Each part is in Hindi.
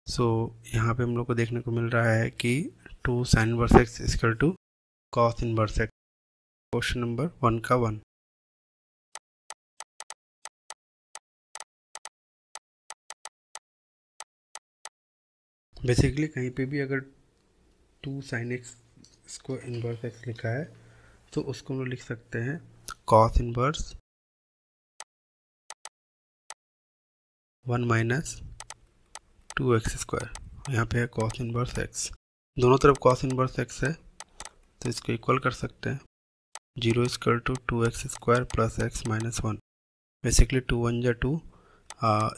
सो यहाँ पे हम लोग को देखने को मिल रहा है कि 2 sin inverse x equal to cos inverse x। Question number 1 का 1। बेसिकली कहीं पे भी अगर 2 sin x इसको इनवर्स x लिखा है तो उसको हम लोग लिख सकते हैं cos inverse 1 minus 2x square. यहाँ पे है cos इनवर्स x, दोनों तरफ cos इनवर्स x है तो इसको इक्वल कर सकते हैं। 0 equal to 2x square plus x minus 1। Basically 2 1 जा 2,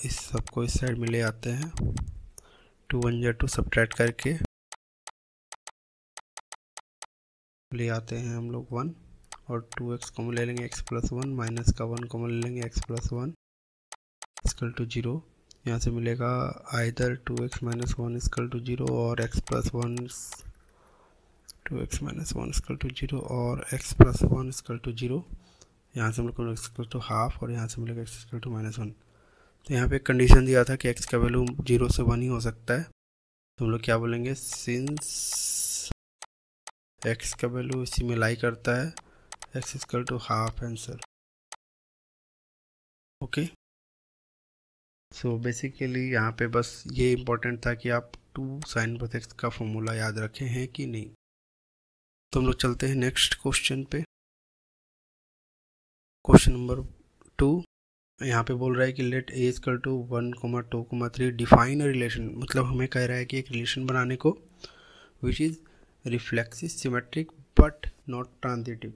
इस सबको इस साइड में ले आते हैं। 2 1 जा 2 सब्ट्रैक्ट करके ले आते हैं हम लोग 1, और 2x कॉमन ले लेंगे x प्लस 1, माइनस का 1 कॉमन ले लेंगे x प्लस 1 इक्वल टू 0। यहाँ से मिलेगा either 2x minus 1 equal to 0 और x plus 1, 2x minus 1 equal to 0 और x प्लस 1 इक्वल टू 0। यहाँ से हम लोग को x इक्वल टू हाफ और यहाँ से मिलेगा x इक्वल टू माइनस 1। तो यहाँ पे एक कंडीशन दिया था कि x का वैल्यू 0 से 1 ही हो सकता है, तो हम लोग क्या बोलेंगे, सिंस x का वैल्यू इसी में लाई करता है, x equal to half answer. Okay, so basically यहाँ पे बस ये इम्पोर्टेंट था कि आप 2 sin इनवर्स x का फॉर्मूला याद रखे हैं कि नहीं। तो हम लोग चलते हैं नेक्स्ट क्वेश्चन पे। क्वेश्चन नंबर 2 यहाँ पे बोल रहा है कि let a equal to 1, 2, 3 define a relation. मतलब हमें कह रहा है कि एक रिलेशन बनाने को which is reflexive, symmetric but not transitive.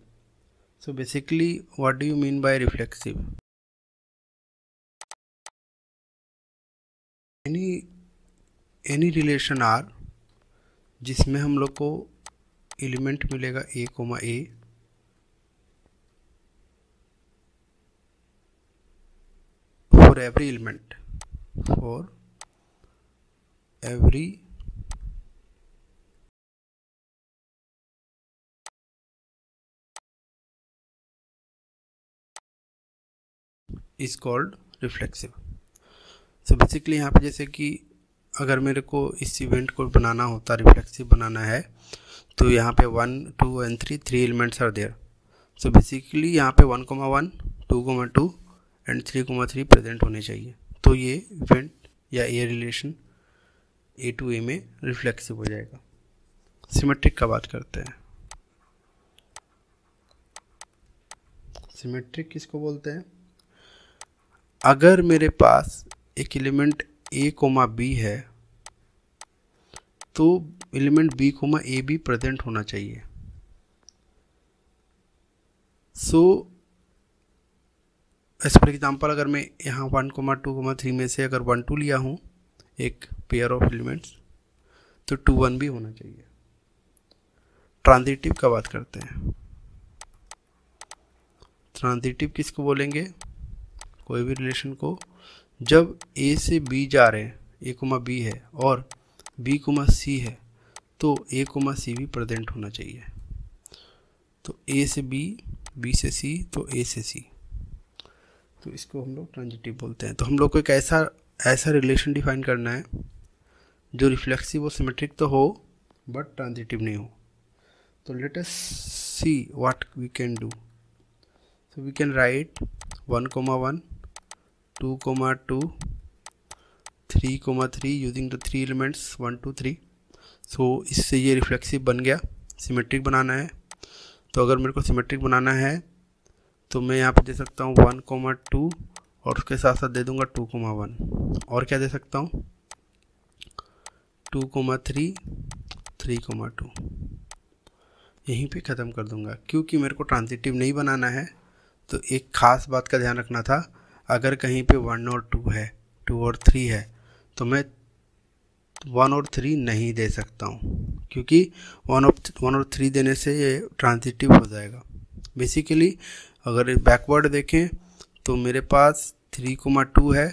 So basically what do you mean by reflexive? Any relation R जिसमें हम लोग को एलिमेंट मिलेगा a, a for every element, for every is called reflexive। so basically यहाँ पे जैसे कि अगर मेरे को इस इवेंट को बनाना होता, रिफ्लेक्सिव बनाना है, तो यहाँ पे 1, 2 and 3 elements are there. So basically यहाँ पे 1, 1, 2, 2 एंड 3, 3 प्रेजेंट होने चाहिए, तो ये इवेंट या ये रिलेशन ए टू ए में रिफ्लेक्सिव हो जाएगा। सिमेट्रिक का बात करते हैं। सिमेट्रिक किसको बोलते हैं? अगर मेरे पास एक एलिमेंट a, b है तो एलिमेंट b, a भी प्रेजेंट होना चाहिए। सो एज फॉर एग्जाम्पल, अगर मैं यहाँ 1, 2, 3 में से अगर 1, 2 लिया हूँ एक पेयर ऑफ एलिमेंट्स, तो 2, 1 भी होना चाहिए। ट्रांजिटिव का बात करते हैं। ट्रांजिटिव किसको बोलेंगे? कोई भी रिलेशन को जब a से b जा रहे हैं, a, b है और b, c है, तो a, c भी प्रेजेंट होना चाहिए। तो a से b, b से c, तो a से c, तो इसको हम लोग ट्रांजिटिव बोलते हैं। तो हम लोग को एक ऐसा रिलेशन डिफाइन करना है जो रिफ्लेक्सिव और सिमेट्रिक तो हो बट ट्रांजिटिव नहीं हो। तो let us see what we can do. So we can write 1, 1, 2, 2, 3, 3 using the 3 elements 1, 2, 3। So इससे ये रिफ्लेक्सिव बन गया। सिमेट्रिक बनाना है, तो अगर मेरे को सिमेट्रिक बनाना है तो मैं यहाँ पे दे सकता हूँ 1, 2 और उसके साथ साथ दे दूँगा 2, 1 और क्या दे सकता हूँ 2, 3, 3, 2। यहीं पे ख़त्म कर दूँगा, क्योंकि मेरे को ट्रांजिटिव नहीं बनाना है। तो एक ख़ास बात का ध्यान रखना था, अगर कहीं पे 1 और 2 है, 2 और 3 है, तो मैं 1 और 3 नहीं दे सकता हूँ, क्योंकि 1 और 3 देने से ये ट्रांजिटिव हो जाएगा। बेसिकली अगर बैकवर्ड देखें तो मेरे पास 3, 2 है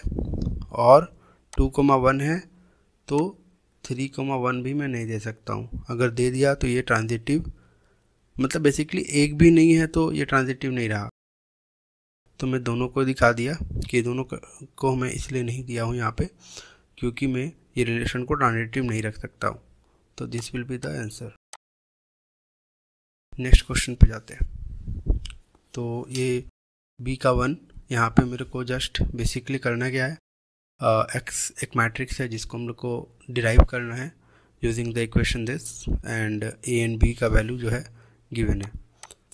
और 2, 1 है, तो 3, 1 भी मैं नहीं दे सकता हूँ। अगर दे दिया तो ये ट्रांजिटिव, मतलब बेसिकली एक भी नहीं है तो ये ट्रांजिटिव नहीं रहा। तो मैं दोनों को दिखा दिया कि दोनों को मैं इसलिए नहीं दिया हूँ यहाँ पे, क्योंकि मैं ये रिलेशन को ट्रांजिटिव नहीं रख सकता हूँ, तो this will be the answer. Next question पे जाते हैं। तो ये b का 1, यहाँ पे मेरे को जस्ट बेसिकली करना क्या है, x एक मैट्रिक्स है जिसको हम लोग को डिराइव करना है using the equation this, and a and b का वैल्यू जो है गिवन है।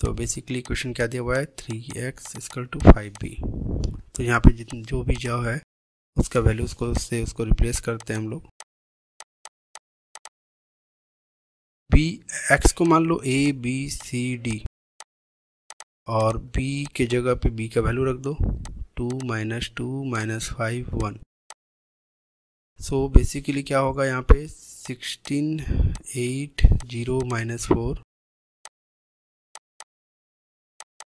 तो बेसिकली इक्वेशन क्या दिया हुआ है, 3x = 5b। तो यहाँ पे जो भी जो है उसका वैल्यू उसको रिप्लेस करते हैं हम लोग। x को मान लो a b c d, और b के जगह पे b का वैल्यू रख दो 2 - 2 - 5 1। सो बेसिकली क्या होगा यहाँ पे 16 8 0 - 4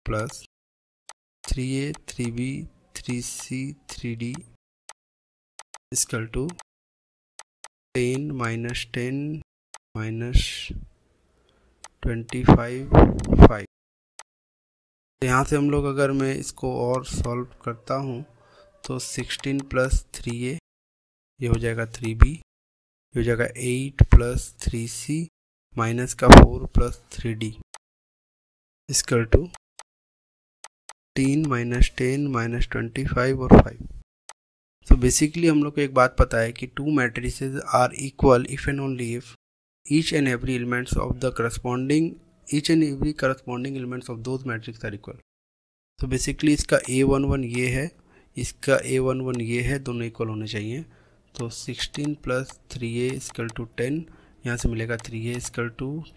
plus 3a 3b 3c 3d = 10 - 10 - 25 5। यहाँ से हम लोग अगर मैं इसको और सॉल्व करता हूँ तो 16 + 3a ये हो जाएगा 3b, ये हो जाएगा 8 + 3c माइनस का 4 + 3d = 10 - 10 - 25 और 5। तो बेसिकली हम लोग को एक बात पता है कि two matrices are equal if and only if each and every elements of the corresponding elements of those matrix are equal। तो बेसिकली इसका a11 ये है, इसका a11 ये है, दोनों इक्वल होने चाहिए। तो 16 + 3a = 10, यहाँ से मिलेगा 3a =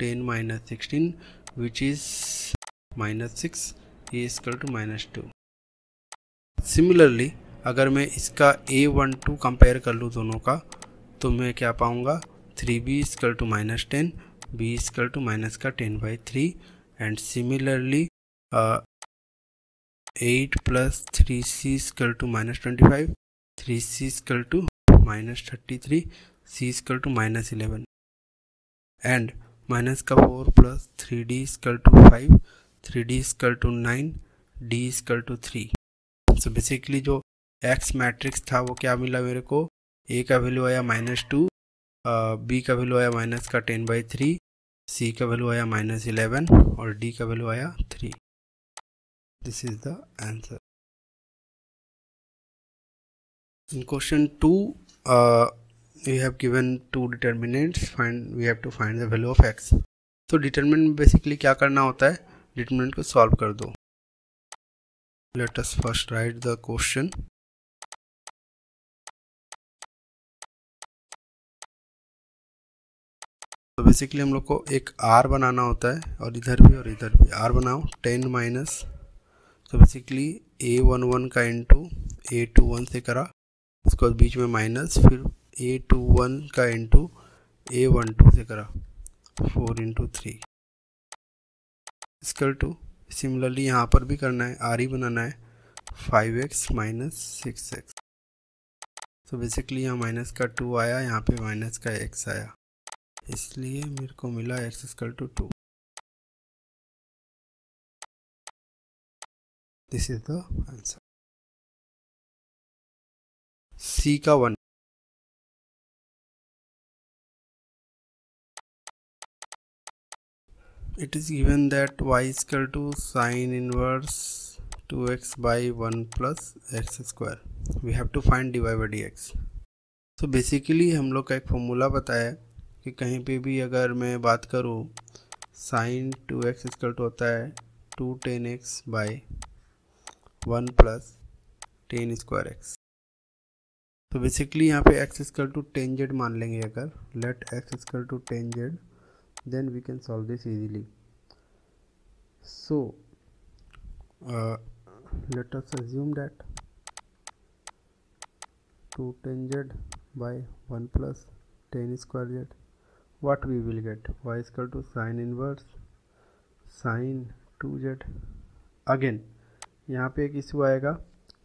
10 - 16 which is -6, a = -2। Similarly अगर मैं इसका a12 कंपेयर कर लूँ दोनों का, तो मैं क्या पाऊँगा, 3b = -10, b = -10/3, and similarly 8 + 3c = -25, 3c = -33, c = -11, and minus का 4 + 3d = 5, 3d = 9, d = 3। So basically जो x मैट्रिक्स था वो क्या मिला मेरे को, a का वैल्यू आया -2, b का वैल्यू आया -10/3, c का वैल्यू आया -11 और d का वैल्यू आया 3। This is the answer. In question 2 we have given two determinants, we have to find the value of x। तो डिटरमिनेंट बेसिकली क्या करना होता है, डिटरमिनेंट को सॉल्व कर दो। Let us first right the question. तो बेसिकली हम लोग को एक r बनाना होता है, और इधर भी r बनाओ 10 माइनस, तो बेसिकली a11 का इंटू a21 से करा, उसके बाद बीच में माइनस, फिर a21 का इंटू a12 से करा 4 × 3 = सिमिलरली यहाँ पर भी करना है, r ही बनाना है 5x - 6x। तो बेसिकली यहाँ माइनस का 2 आया, यहाँ पे माइनस का x आया, इसलिए मेरे को मिला x = 2। This is the answer. c का 1, it is given that y = sin inverse 2x by 1 plus x²। we have to find dy by dx। तो बेसिकली हम लोग का एक फॉर्मूला पता है कि कहीं पे भी अगर मैं बात करूँ sin 2x = होता है 2 10x by 1 plus 10² x। तो बेसिकली यहाँ पे x = 10z मान लेंगे। अगर let x = 10z, then we can solve this easily। So let us assume that 2 10z by 1 plus 10²z, what we will get, y = sin inverse sin 2z। Again यहाँ पे एक इशू आएगा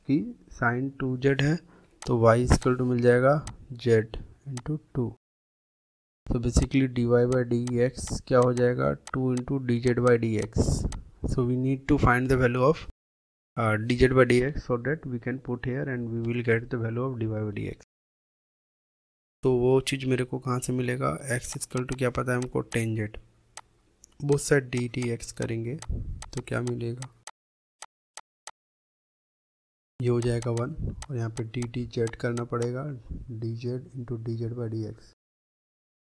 कि sin 2z है तो y = मिल जाएगा z × 2। तो बेसिकली dy by dx क्या हो जाएगा, 2 × dz by dx। So we need to find the value of dz by dx so that we can put here and we will get the value of dy by dx। तो वो चीज़ मेरे को कहाँ से मिलेगा, x इक्वल टू क्या पता है हमको, ten Z, both side D T x करेंगे तो क्या मिलेगा, ये हो जाएगा 1 और यहाँ पे डी टी जेड करना पड़ेगा, D Z into D Z by D X,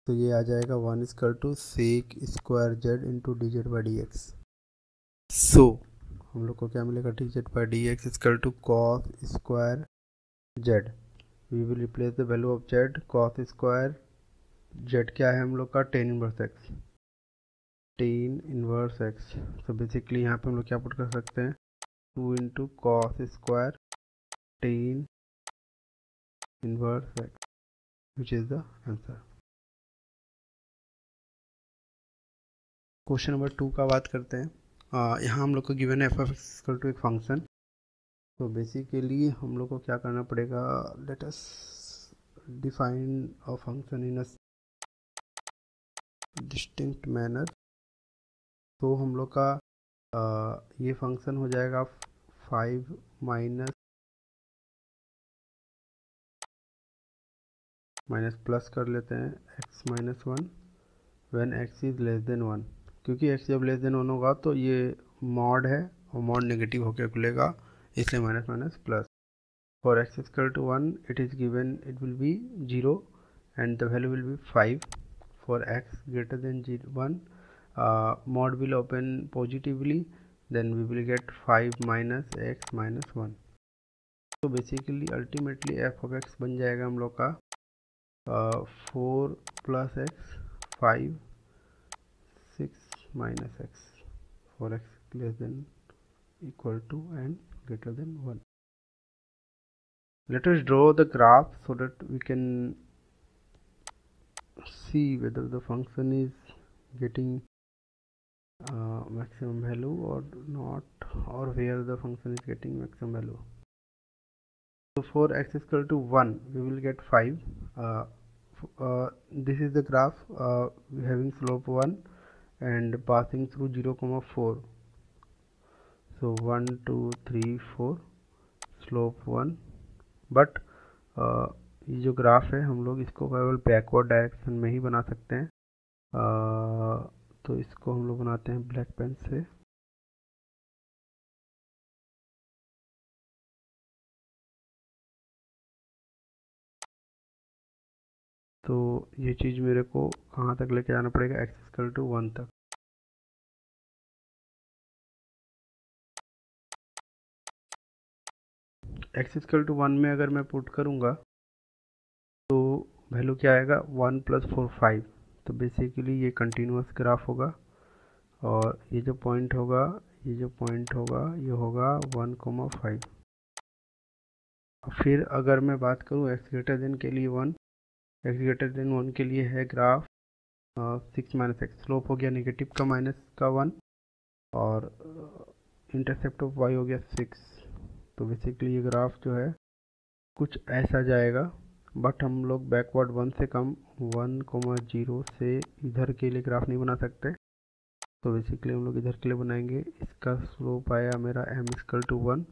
तो ये आ जाएगा 1 equal to sec square Z into D Z by D X. So हम लोग को क्या मिलेगा, D Z by D X equal to cos square Z, we will replace the value of Z, cos square Z क्या है हम लोग का, tan inverse X, tan inverse X. तो बेसिकली यहाँ पे हम लोग क्या पुट कर सकते हैं, 2 into cos square ten inverse x, which is the answer. Question number 2 का बात करते हैं। यहाँ हम लोग को गिवन है f of x equal to एक फंक्शन, तो बेसिकली हम लोग को क्या करना पड़ेगा, let us define a function in a distinct manner. तो हम लोग का ये फंक्शन हो जाएगा 5 माइनस प्लस कर लेते हैं x minus 1 when x is less then 1, क्योंकि x जब लेस देन 1 होगा तो ये मॉड है और मॉड नेगेटिव होकर खुलेगा, इसलिए minus minus plus. For x equal to 1 it is given it will be 0 and the value will be 5। For x greater than 1 mod will open positively, then we will get 5 minus x minus 1। तो basically ultimately f of x बन जाएगा हम लोग का 4 plus x 5 6 minus x, for x less than equal to and greater than 1। Let us draw the graph so that we can see whether the function is getting maximum value or not, or where the function is getting maximum value. So for x is equal to 1 we will get 5. This is the graph having slope 1 and passing through 0,4. So 1 2 3 4 slope 1, but ये जो ग्राफ है हम लोग इसको केवल बैकवर्ड डायरेक्शन में ही बना सकते हैं, तो इसको हम लोग बनाते हैं ब्लैक पेन से। तो ये चीज़ मेरे को कहाँ तक लेके जाना पड़ेगा, x इक्वल टू 1 तक। x इक्वल टू 1 में अगर मैं पुट करूँगा तो वैल्यू क्या आएगा, 1 प्लस 4 5। तो बेसिकली ये कंटिन्यूस ग्राफ होगा और ये जो पॉइंट होगा ये होगा 1,5। फिर अगर मैं बात करूँ x ग्रेटर देन के लिए 1, x ग्रेटर देन 1 के लिए है ग्राफ 6 माइनस एक्स, स्लोप हो गया नेगेटिव का माइनस का 1 और इंटरसेप्ट ऑफ y हो गया 6। तो बेसिकली ये ग्राफ जो है कुछ ऐसा जाएगा, बट हम लोग बैकवर्ड 1 से कम 1,0 से इधर के लिए ग्राफ नहीं बना सकते, तो बेसिकली हम लोग इधर के लिए बनाएंगे। इसका स्लोप आया मेरा m इक्वल टू 1,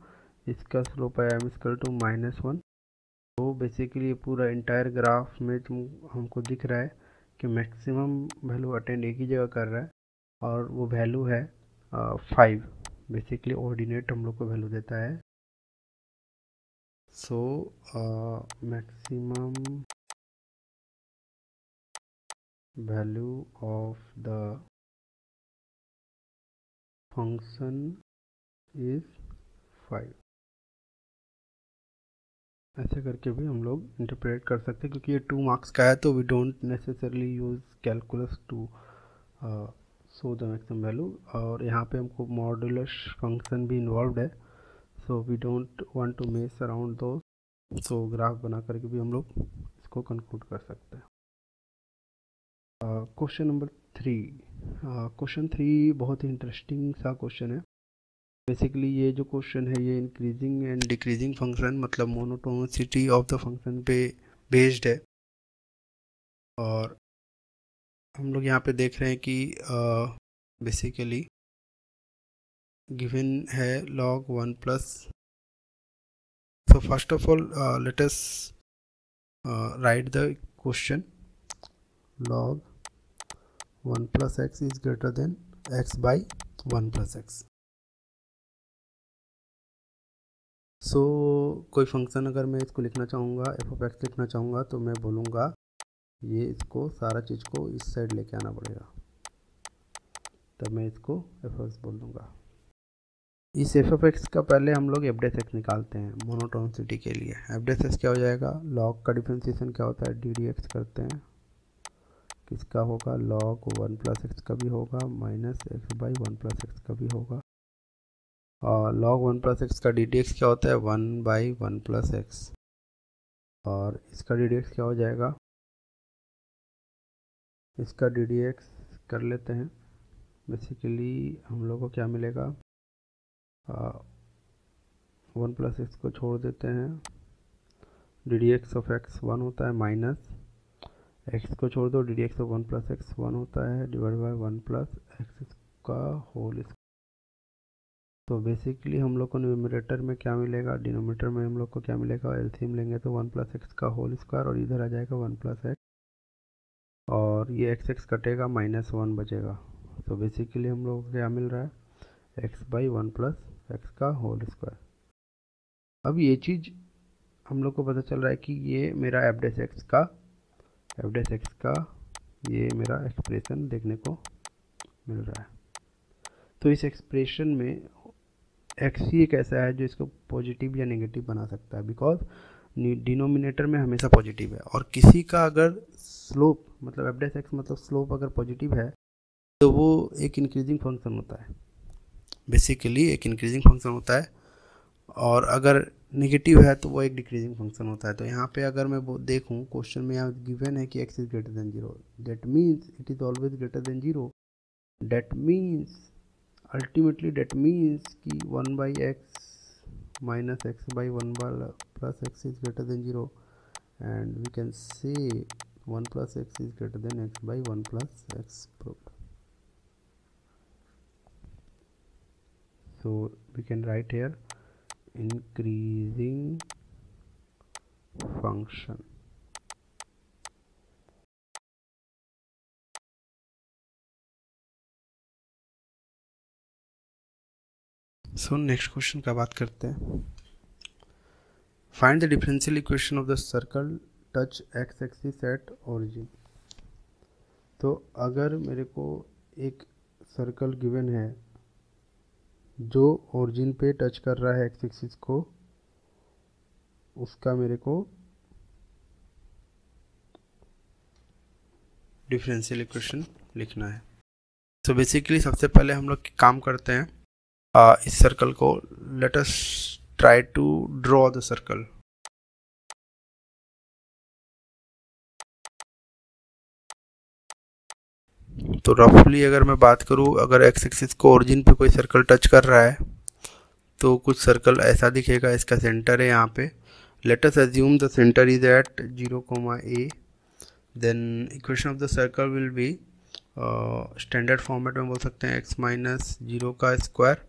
इसका स्लोप आया m इक्वल टू माइनस 1। तो बेसिकली ये पूरा इंटायर ग्राफ में हमको दिख रहा है कि मैक्सिमम वैल्यू अटेंड एक ही जगह कर रहा है और वो वैल्यू है 5। बेसिकली ऑर्डिनेट हम लोग को वैल्यू देता है। So maximum value of the function is 5। ऐसे करके भी हम लोग इंटरप्रेट कर सकते हैं, क्योंकि ये 2 मार्क्स का है तो we don't necessarily use calculus to so the maximum value. और यहाँ पे हमको मॉडुलस फंक्शन भी इन्वॉल्व है, so we don't want to mess around though, so graph बना करके भी हम लोग इसको कंक्लूड कर सकते हैं। Question number 3। क्वेश्चन 3 बहुत ही इंटरेस्टिंग सा क्वेश्चन है। बेसिकली ये जो क्वेश्चन है ये इंक्रीजिंग एंड डिक्रीजिंग फंक्शन मतलब मोनोटोनिसिटी ऑफ द फंक्शन पे बेस्ड है। और हम लोग यहाँ पे देख रहे हैं कि बेसिकली गिवन है log 1 plus. So first of all let us right the question log 1 plus x is greater than x by 1 plus x। सो कोई फंक्शन अगर मैं इसको लिखना चाहूँगा, एफ ऑफ एक्स लिखना चाहूँगा, तो मैं बोलूँगा ये इसको सारा चीज़ को इस साइड लेके आना पड़ेगा, तब मैं इसको एफ ऑफ एक्स बोल दूँगा। इस एफ ऑफ एक्स का पहले हम लोग एफ डैश एक्स निकालते हैं मोनोटोनिसिटी के लिए। एफ डैश एक्स क्या हो जाएगा, लॉग का डिफ्रेंशिएशन क्या होता है, डी डी एक्स करते हैं, किसका होगा, लॉग 1 प्लस एक्स का भी होगा, minus x by 1 plus x का भी होगा, और log 1 प्लस एक्स का डी डी एक्स क्या होता है, 1 बाई 1 प्लस एक्स, और इसका डी डी एक्स क्या हो जाएगा, इसका डी डी एक्स कर लेते हैं। बेसिकली हम लोग को क्या मिलेगा, 1 प्लस एक्स को छोड़ देते हैं, D D x of x 1 होता है, माइनस एक्स को छोड़ दो, D D x of 1 plus x 1 होता है, डिवाइड बाई 1 प्लस एक्स का होल स्क्वायर। तो बेसिकली हम लोग को न्यूमरेटर में क्या मिलेगा, डिनोमिनेटर में हम लोग को क्या मिलेगा, एलसीएम लेंगे तो 1 प्लस एक्स का होल स्क्वायर, और इधर आ जाएगा 1 प्लस एक्स, और ये एक्स एक्स कटेगा, -1 बचेगा। तो बेसिकली हम लोग को क्या मिल रहा है, एक्स बाई 1 प्लस एक्स का होल स्क्वायर। अब ये चीज़ हम लोग को पता चल रहा है कि ये मेरा एफ डैश एक्स का ये मेरा एक्सप्रेशन देखने को मिल रहा है। तो इस एक्सप्रेशन में एक्स ही एक ऐसा है जो इसको पॉजिटिव या नेगेटिव बना सकता है, बिकॉज डिनोमिनेटर में हमेशा पॉजिटिव है, और किसी का अगर स्लोप मतलब एफ डैश एक्स मतलब स्लोप अगर पॉजिटिव है तो वो एक इंक्रीजिंग फंक्शन होता है, बेसिकली एक इंक्रीजिंग फंक्शन होता है, और अगर नेगेटिव है तो वो एक डिक्रीजिंग फंक्शन होता है। तो यहाँ पे अगर मैं वो देखूँ क्वेश्चन में यहाँ गिवन है कि x is greater than 0, that means it is always greater than 0, that means ultimately that means कि 1 by x minus x by 1 plus x is greater than 0, and we can say 1 plus x is greater than x by 1 plus x proved. So we can write here increasing function. So next question का बात करते हैं। Find the differential equation of the circle touch x axis at origin। तो अगर मेरे को एक सर्कल गिवन है जो ओरिजिन पे टच कर रहा है एक्स एक्सिस को, उसका मेरे को डिफरेंशियल इक्वेशन लिखना है। तो बेसिकली सबसे पहले हम लोग काम करते हैं, इस सर्कल को let us try to draw the circle. तो रफली अगर मैं बात करूँ, अगर एक्स एक्सिस को ओरिजिन पे कोई सर्कल टच कर रहा है तो कुछ सर्कल ऐसा दिखेगा, इसका सेंटर है यहाँ पे। Let us assume the centre is at 0, then equation of the circle will be standard format में बोल सकते हैं x माइनस 0 का square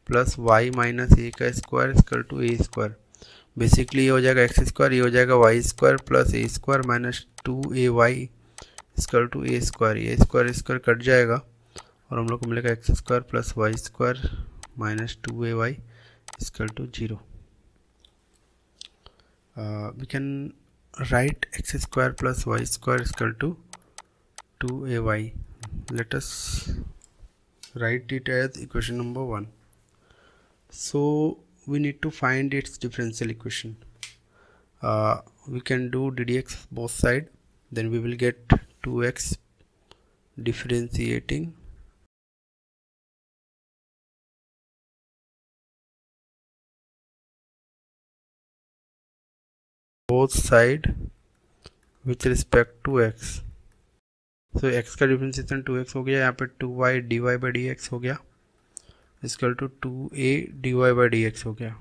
plus y minus a का square equal to a square. Basically ये हो जाएगा एक्स स्क्वायर, ये हो जाएगा y square plus a square minus 2ay equal to a square. ये स्क्वायर स्क्वायर कट जाएगा और हम लोग को मिलेगा x square plus y square minus 2ay equal to 0। We can write x square plus y square equal to 2ay. Let us write it as equation number 1. So we need to find its differential equation. We can do ddx both side, then we will get 2x differentiating both side with respect to x. तो x का डिफ्रेंशिएशन 2x हो गया, यहाँ पे 2y dy by D x हो गया equal to 2a dy by D x हो गया।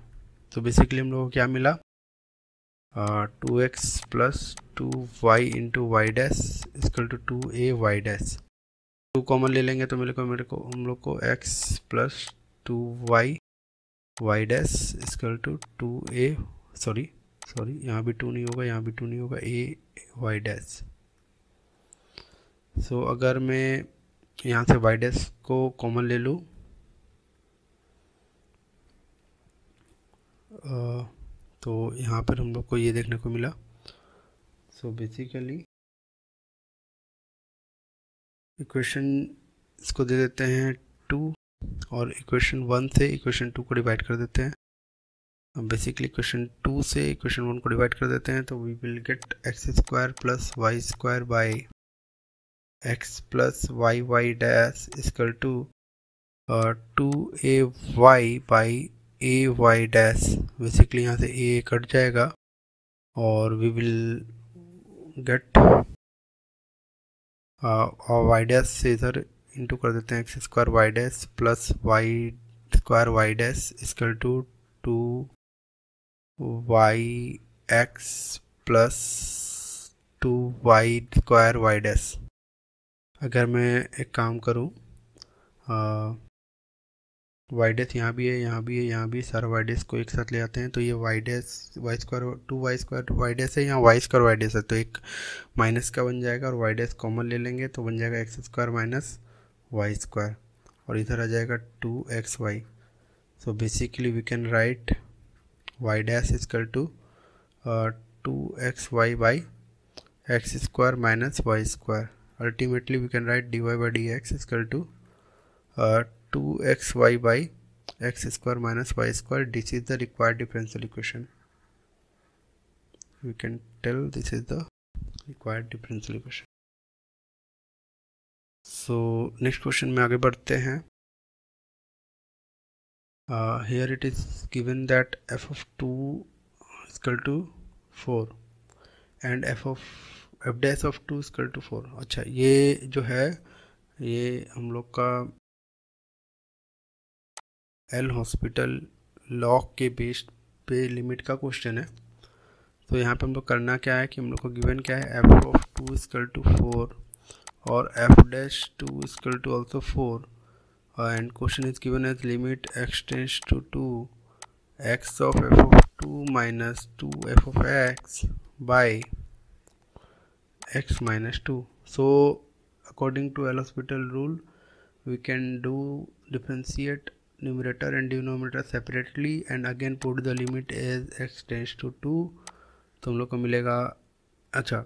तो बेसिकली हम लोग को क्या मिला, 2x plus 2y into y dash equal to 2a y dash. 2 common ले लेंगे तो मेरे को हम लोग को x plus 2y y dash equal to 2a sorry यहाँ भी 2 नहीं होगा, यहाँ भी 2 नहीं होगा, ए वाई डैश। सो अगर मैं यहाँ से वाई डैश को कॉमन ले लूँ तो यहाँ पर हम लोग को ये देखने को मिला। सो बेसिकली इक्वेशन इसको दे देते हैं 2 और इक्वेशन 1 से इक्वेशन 2 को डिवाइड कर देते हैं। बेसिकली इक्वेशन 2 से इक्वेशन 1 को डिवाइड कर देते हैं तो we will get x square plus y square by x plus y y dash equal to 2ay by a y dash. Basically यहाँ से ए कट जाएगा और वी विल गेट और वाई डैश से इधर इंटू कर देते हैं, x square y dash plus y square y dash equal to 2y x plus 2y square y dash. अगर मैं एक काम करूँ, वाई डैश यहाँ भी है, यहाँ भी है, यहाँ भी, सारा वाई डैश को एक साथ ले आते हैं तो ये y dash y square 2y square y dash है, यहाँ वाई स्क्वायर वाई डैश है तो एक माइनस का बन जाएगा और वाई डैश कॉमन ले लेंगे तो बन जाएगा x square minus y square और इधर आ जाएगा 2xy। So basically we can write y dash equal to 2xy by x square minus y square. Ultimately we can write dy by dx equal to 2xy by x square minus y square. This is the required differential equation. We can tell this is the required differential equation. So next question में आगे बढ़ते हैं. Here it is given that f of 2 is equal to 4 and f dash of 2 is equal to 4. अच्छा, ये जो है ये हम लोग का एल हॉस्पिटल लॉग के बेस्ड पे लिमिट का क्वेश्चन है. तो यहाँ पे हम लोग करना क्या है कि हम लोग को गिवन क्या है, एफ ऑफ 2 इक्वल टू 4 और f dash 2 equal to also 4 and question is given as limit x tends to 2 x of f of 2 minus 2 f of x by x minus 2. So according to L'Hopital rule we can do differentiate numerator and denominator separately and again put the limit as x tends to 2. तो हम लोग को मिलेगा, अच्छा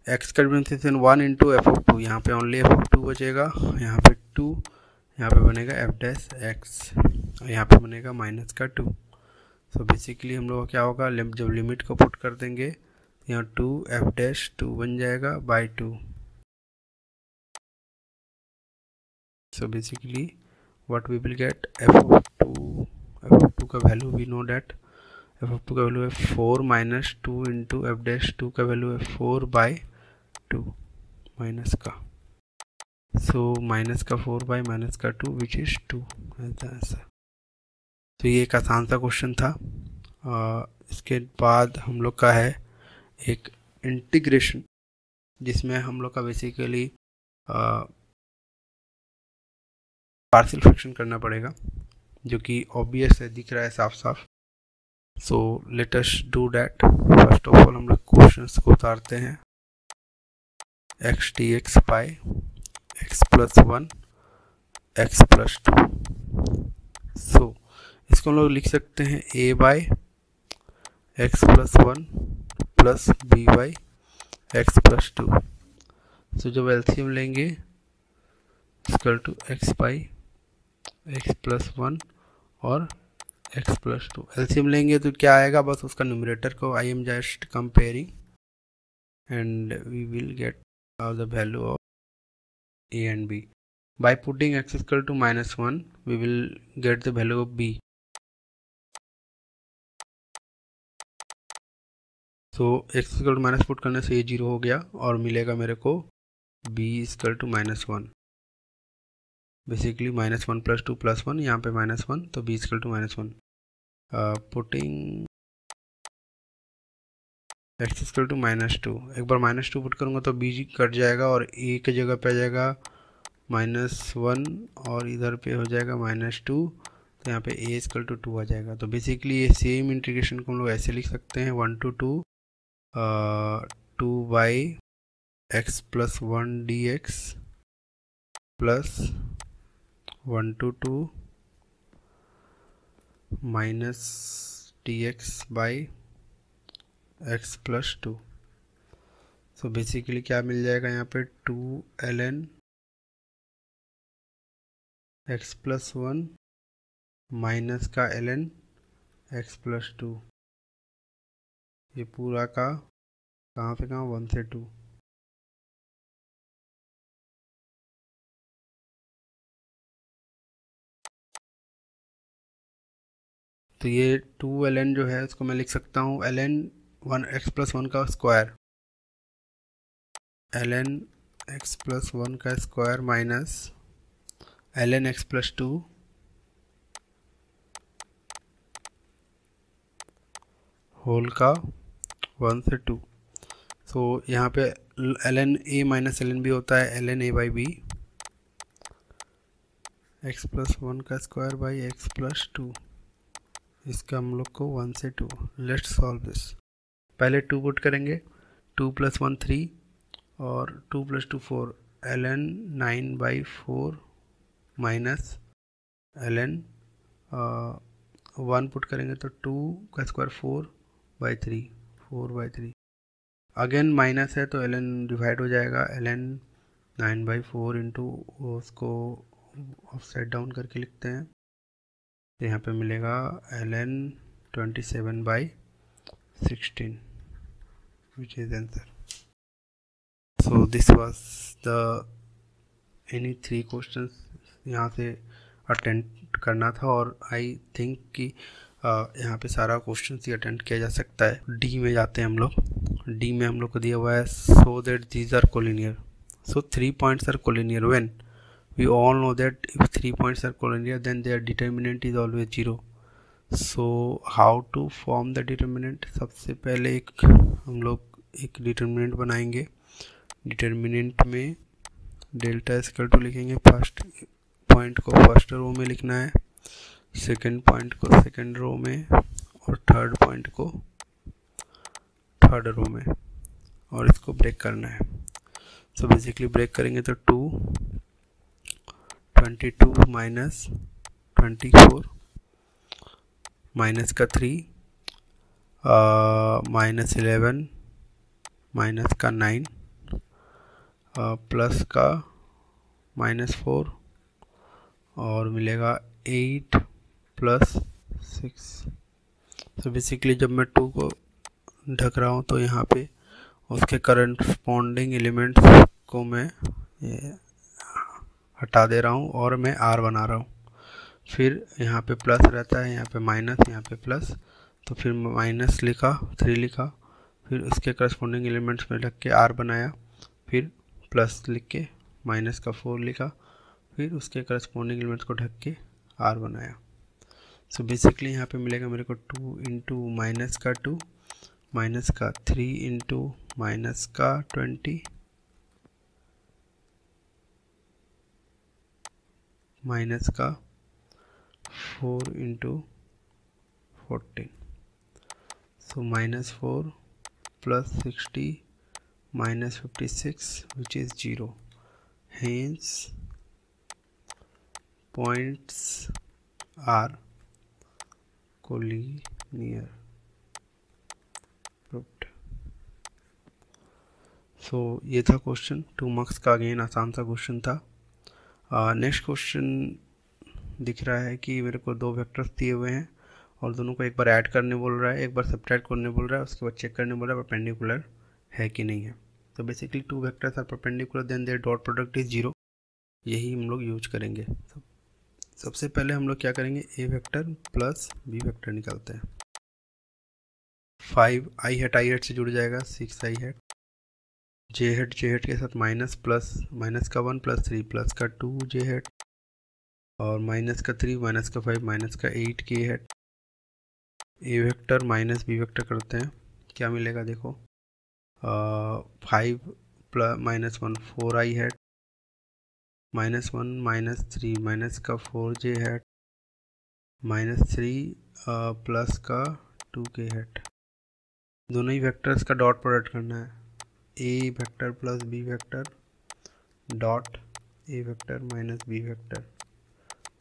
x का डिफरेंशिएशन 1 इंटू एफ ऑफ 2, यहाँ पे ओनली एफ ऑफ 2 बचेगा, यहाँ पे 2, यहाँ पे बनेगा एफ डैश एक्स और यहाँ पे बनेगा माइनस का 2. सो बेसिकली हम लोग का क्या होगा, जब लिमिट को पुट कर देंगे तो यहाँ 2 एफ डैश 2 बन जाएगा by 2. So basically what we will get, f of 2 का value we know that f of 2 का वैल्यू है 4 माइनस 2 इंटू एफ डैश 2 का वैल्यू है 4 बाई 2 माइनस का. सो माइनस का 4 बाई माइनस का 2 विच इज 2 आंसर. तो ये एक आसान सा क्वेश्चन था. इसके बाद हम लोग का है एक इंटीग्रेशन जिसमें हम लोग का बेसिकली पार्शियल फ्रैक्शन करना पड़ेगा जो कि ऑब्वियस है, दिख रहा है साफ साफ. So let us do that. First of all हम लोग क्वेश्चंस को उतारते हैं. X D X by x plus 1 X plus 2. So इसको हम लोग लिख सकते हैं A by x plus 1 plus B by x plus 2. So जब एलसीएम लेंगे equal to X by x plus 1 और एक्स प्लस 2. एलसीएम लेंगे तो क्या आएगा, बस उसका न्यूमरेटर को I am just comparing and we will get the value of A and B. By putting x equal to -1 we will get the value of B. So x equal to minus put करने से ये 0 हो गया और मिलेगा मेरे को b equal to -1. Basically -1 plus 2 plus 1, यहाँ पे -1 तो b equal to -1. Putting x equal to -2. एक बार -2 पुट करूँगा तो b कट जाएगा और a की जगह पे आ जाएगा -1 और इधर पे हो जाएगा -2. तो तो यहाँ पे a इक्वल टू 2 आ जाएगा। तो बेसिकली ये सेम इंटीग्रेशन को हम लोग ऐसे लिख सकते हैं 1 to 2 2 by x plus 1 D x plus 1 to 2 minus D X by x plus 2। So basically क्या मिल जाएगा यहाँ पे 2 ln एक्स प्लस 1 माइनस का ln एक्स प्लस 2, ये पूरा का कहाँ पे कहाँ 1 से 2। तो ये 2 ln जो है उसको मैं लिख सकता हूँ ln 1 एक्स प्लस 1 का स्क्वायर, ln एक्स प्लस 1 का square minus ln x plus 2 whole का 1 से 2। सो यहाँ पे ln a minus ln b होता है ln a by b, x plus 1 का स्क्वायर बाई एक्स प्लस 2, इसका हम लोग को 1 से 2। Let's solve this. पहले 2 पुट करेंगे, 2 प्लस 1 3 और 2 plus 2 4, ln 9 by 4 minus ln 1 put करेंगे तो 2 का square 4 by 3, 4 by 3। Again minus है तो ln डिवाइड हो जाएगा, ln 9 बाई 4 इंटू उसको ऑफसेट डाउन करके लिखते हैं, तो यहाँ पे मिलेगा ln 27 by 16 which is answer. So this was the any 3 questions यहाँ से अटेंड करना था और आई थिंक कि यहाँ पे सारा क्वेश्चन ही अटेंड किया जा सकता है। डी में जाते हैं हम लोग। डी में हम लोग को दिया हुआ है so that these are collinear, so 3 points are collinear when we all know that if 3 points are collinear then their determinant is always 0. So how to form the determinant? सबसे पहले हम लोग एक डिटर्मिनेंट बनाएंगे। डिटर्मिनेंट में डेल्टा इक्वल टू लिखेंगे, फर्स्ट पॉइंट को फर्स्ट रो में लिखना है, सेकंड पॉइंट को सेकंड रो में और थर्ड पॉइंट को थर्ड रो में, और इसको ब्रेक करना है। सो बेसिकली ब्रेक करेंगे तो 22 माइनस 24 माइनस का 3 माइनस 11 माइनस का 9 प्लस का माइनस 4 और मिलेगा 8 प्लस 6। तो बेसिकली जब मैं 2 को ढक रहा हूँ तो यहाँ पे उसके करस्पॉन्डिंग एलिमेंट्स को मैं ये हटा दे रहा हूँ और मैं R बना रहा हूँ। फिर यहाँ पे प्लस रहता है, यहाँ पे माइनस, यहाँ पे प्लस, तो फिर माइनस लिखा, 3 लिखा, फिर उसके करस्पॉन्डिंग एलिमेंट्स में रख के R बनाया, फिर प्लस लिख के माइनस का 4 लिखा, फिर उसके करस्पॉन्डिंग एलिमेंट्स को ढक के R बनाया। सो बेसिकली यहाँ पे मिलेगा मेरे को 2 इंटू माइनस का 2 माइनस का 3 इंटू माइनस का 20 माइनस का 4 into 14। So minus 4 plus 60 minus 56 which is 0। Hence points are collinear proved. So ये था क्वेश्चन, 2 मार्क्स का, अगेन आसान सा क्वेश्चन था। नेक्स्ट क्वेश्चन दिख रहा है कि मेरे को 2 वेक्टर्स दिए हुए हैं और दोनों को एक बार ऐड करने बोल रहा है, एक बार सब्ट्रैक्ट करने बोल रहा है, उसके बाद चेक करने बोल रहा है परपेंडिकुलर है कि नहीं है। तो basically 2 vectors are perpendicular then their dot product is 0, यही हम लोग यूज करेंगे। सबसे पहले हम लोग क्या करेंगे, ए वेक्टर प्लस बी वेक्टर निकालते हैं। 5 आई हेट से जुड़ जाएगा, 6 आई हेट, जे हेट के साथ माइनस प्लस, माइनस का 1 प्लस 3 प्लस का 2 जे हेट और माइनस का 3 माइनस का 5 माइनस का 8 के हेट। ए वेक्टर माइनस बी वेक्टर करते हैं, क्या मिलेगा देखो, 5 plus minus 1 4 I hate, minus 1 minus 3 minus का 4 जे हेट -3 प्लस का 2k हैट, दोनों ही वेक्टर्स का डॉट प्रोडक्ट करना है, A vector plus B vector dot A vector minus B vector.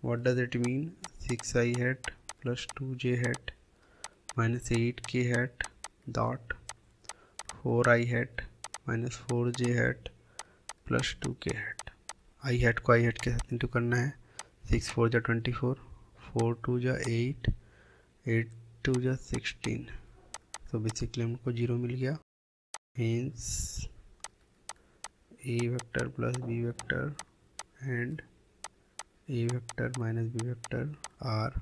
What does it mean? 6i hat plus 2j hat minus 8k hat dot 4i hat minus 4j hat plus 2k hat. I hat को आई हैट के साथ इंटू करना है. 6 4 जा 24, 4 2 जा 8, 8 2 जा 16. तो बेसिकली हमको 0 मिल गया. Hence A vector plus B vector and A vector minus B vector are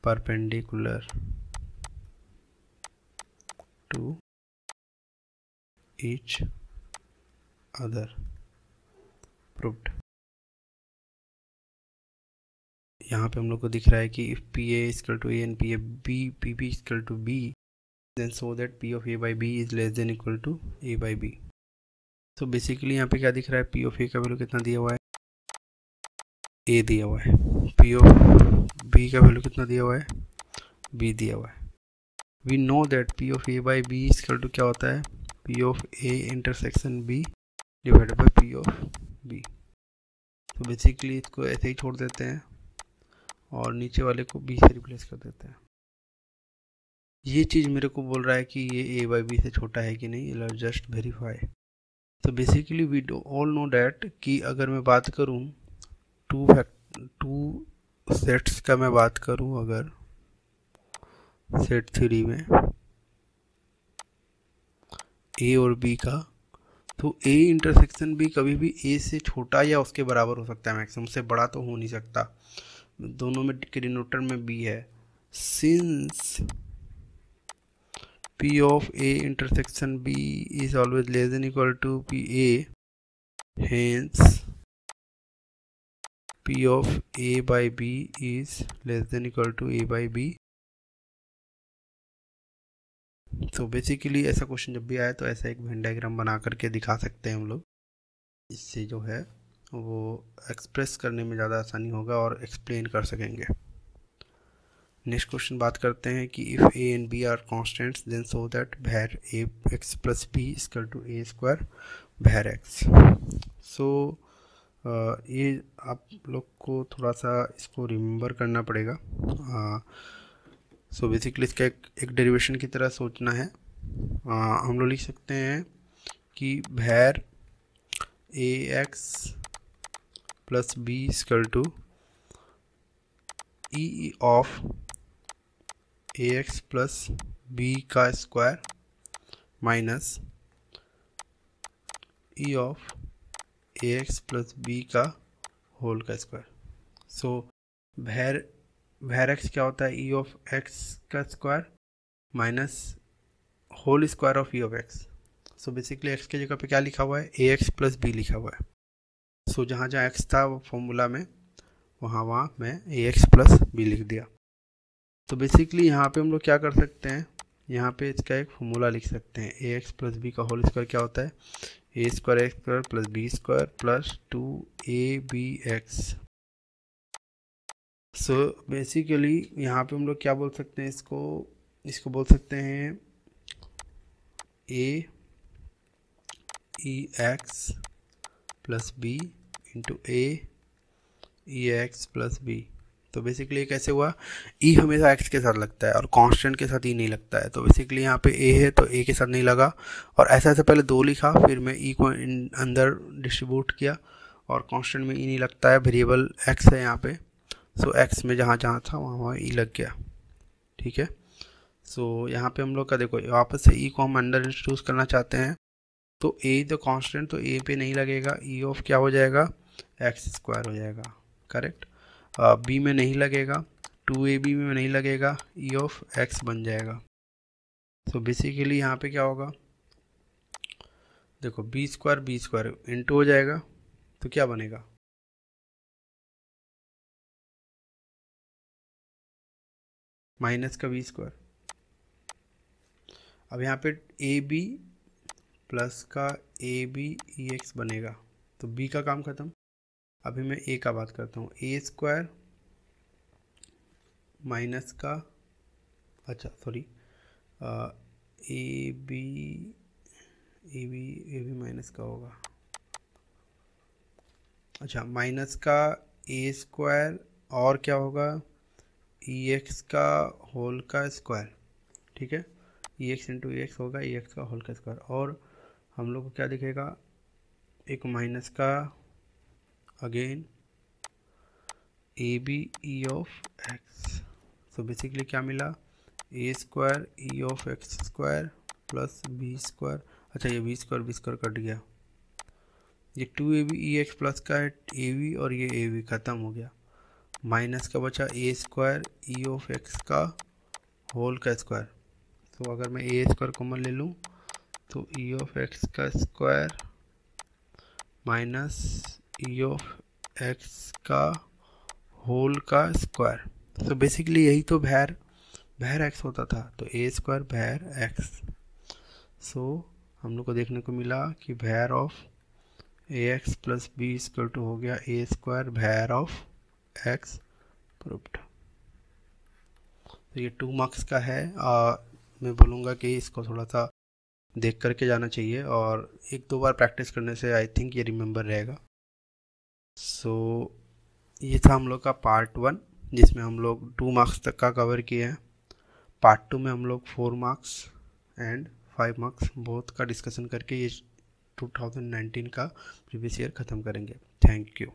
perpendicular to each other. Proved. यहाँ पे हम लोग को दिख रहा है कि if P A equal to A and P A B P B equal to B then so that P of A by B is less than equal to A by B. तो बेसिकली यहाँ पे क्या दिख रहा है? पी ऑफ ए का वैल्यू कितना दिया हुआ है? ए दिया हुआ है. पी ऑफ बी का वैल्यू कितना दिया हुआ है? बी दिया हुआ है. We know that P of A by B equal to क्या होता है? P of A intersection B divided by P of B. तो बेसिकली इसको ऐसे ही छोड़ देते हैं और नीचे वाले को बी से रिप्लेस कर देते हैं. ये चीज़ मेरे को बोल रहा है कि ये ए बाई बी से छोटा है कि नहीं. Let's just verify. तो basically we all know that कि अगर मैं बात करूँ टू सेट्स का, मैं बात करूँ अगर सेट 3 में ए और बी का, तो ए इंटरसेक्शन बी कभी भी ए से छोटा या उसके बराबर हो सकता है. मैक्सिमम से बड़ा तो हो नहीं सकता. दोनों में के डिनोटर में बी है. Since P of A intersection B is always less than equal to PA, hence P of A by B is less than equal to A by B. तो बेसिकली ऐसा क्वेश्चन जब भी आए तो ऐसा एक वेन डायग्राम बना करके दिखा सकते हैं हम लोग. इससे जो है वो एक्सप्रेस करने में ज़्यादा आसानी होगा और एक्सप्लेन कर सकेंगे. नेक्स्ट क्वेश्चन बात करते हैं कि if A and B are constants then so that भैर A x plus B equal to A square भैर एक्स. सो ये आप लोग को थोड़ा सा इसको रिमेंबर करना पड़ेगा. सो बेसिकली इसका एक डेरिवेशन की तरह सोचना है. हम लोग लिख सकते हैं कि भैर A x plus B equal to E of A x plus B का square minus E of A x plus B का होल का स्क्वायर. सो भैर एक्स क्या होता है? ई ऑफ एक्स का square minus whole square of E of X. So basically X की जगह पे क्या लिखा हुआ है? ए एक्स प्लस बी लिखा हुआ है. सो जहाँ जहाँ एक्स था फॉर्मूला में वहाँ मैं ए एक्स प्लस बी लिख दिया. तो बेसिकली यहाँ पे हम लोग क्या कर सकते हैं? यहाँ पे इसका एक फॉर्मूला लिख सकते हैं. ए एक्स प्लस बी का होल स्क्वायर क्या होता है? A square X square plus B square plus 2ab(x). So basically यहाँ पे हम लोग क्या बोल सकते हैं? इसको बोल सकते हैं ए ई एक्स प्लस बी इंटू ए ई एक्स प्लस बी. तो बेसिकली कैसे हुआ? ई हमेशा एक्स के साथ लगता है और कांस्टेंट के साथ ई नहीं लगता है. तो बेसिकली यहाँ पे ए है तो ए के साथ नहीं लगा और ऐसा पहले 2 लिखा, फिर मैं ई को अंदर डिस्ट्रीब्यूट किया और कांस्टेंट में ई नहीं लगता है. वेरिएबल एक्स है यहाँ पे. सो एक्स में जहाँ जहाँ था वहाँ ई लग गया. ठीक है. सो यहाँ पे हम लोग का देखो वापस से ई को हम अंदर इंट्रोड्यूस करना चाहते हैं. तो ए द कांस्टेंट, तो ए पे नहीं लगेगा. ई ऑफ क्या हो जाएगा? एक्स स्क्वायर हो जाएगा. करेक्ट. बी में नहीं लगेगा, 2ab में नहीं लगेगा, ई ऑफ एक्स बन जाएगा. तो बेसिकली यहाँ पे क्या होगा? देखो बी स्क्वायर इंटू हो जाएगा तो क्या बनेगा? माइनस का बी स्क्वायर. अब यहाँ पे ए बी प्लस का ए बी ई एक्स बनेगा. तो बी का काम खत्म. अभी मैं ए का बात करता हूँ. ए स्क्वायर माइनस का, अच्छा सॉरी, ए बी माइनस का होगा, अच्छा माइनस का ए स्क्वायर और क्या होगा, ई एक्स का होल का स्क्वायर, ठीक है, E X into E X होगा ई एक्स का होल का स्क्वायर, और हम लोग को क्या दिखेगा, एक माइनस का again A B E of X, so basically क्या मिला, A square E of X square plus B square, अच्छा ये बी स्क्वायर कट गया, ये 2ab ई एक्स प्लस का है ए बी और ये ए बी ख़त्म हो गया, माइनस का बचा ए स्क्वायर ई ऑफ एक्स का होल का स्क्वायर, तो अगर मैं ए स्क्वायर कॉमन ले लूँ तो ई ऑफ एक्स का square minus E of X का होल का स्क्वायर, तो बेसिकली यही तो भैर एक्स होता था, तो ए स्क्वायर भैर एक्स, सो हम लोग को देखने को मिला कि var of A x plus B equal to हो गया a square var of x proved. तो ये 2 मार्क्स का है, मैं बोलूँगा कि इसको थोड़ा सा देख करके जाना चाहिए और 1-2 बार प्रैक्टिस करने से आई थिंक ये रिमेंबर रहेगा। सो ये था हम लोग का पार्ट 1 जिसमें हम लोग 2 मार्क्स तक का कवर किए हैं। पार्ट 2 में हम लोग 4 मार्क्स एंड 5 मार्क्स बोथ का डिस्कशन करके ये 2019 का प्रीवियस ईयर ख़त्म करेंगे। Thank you.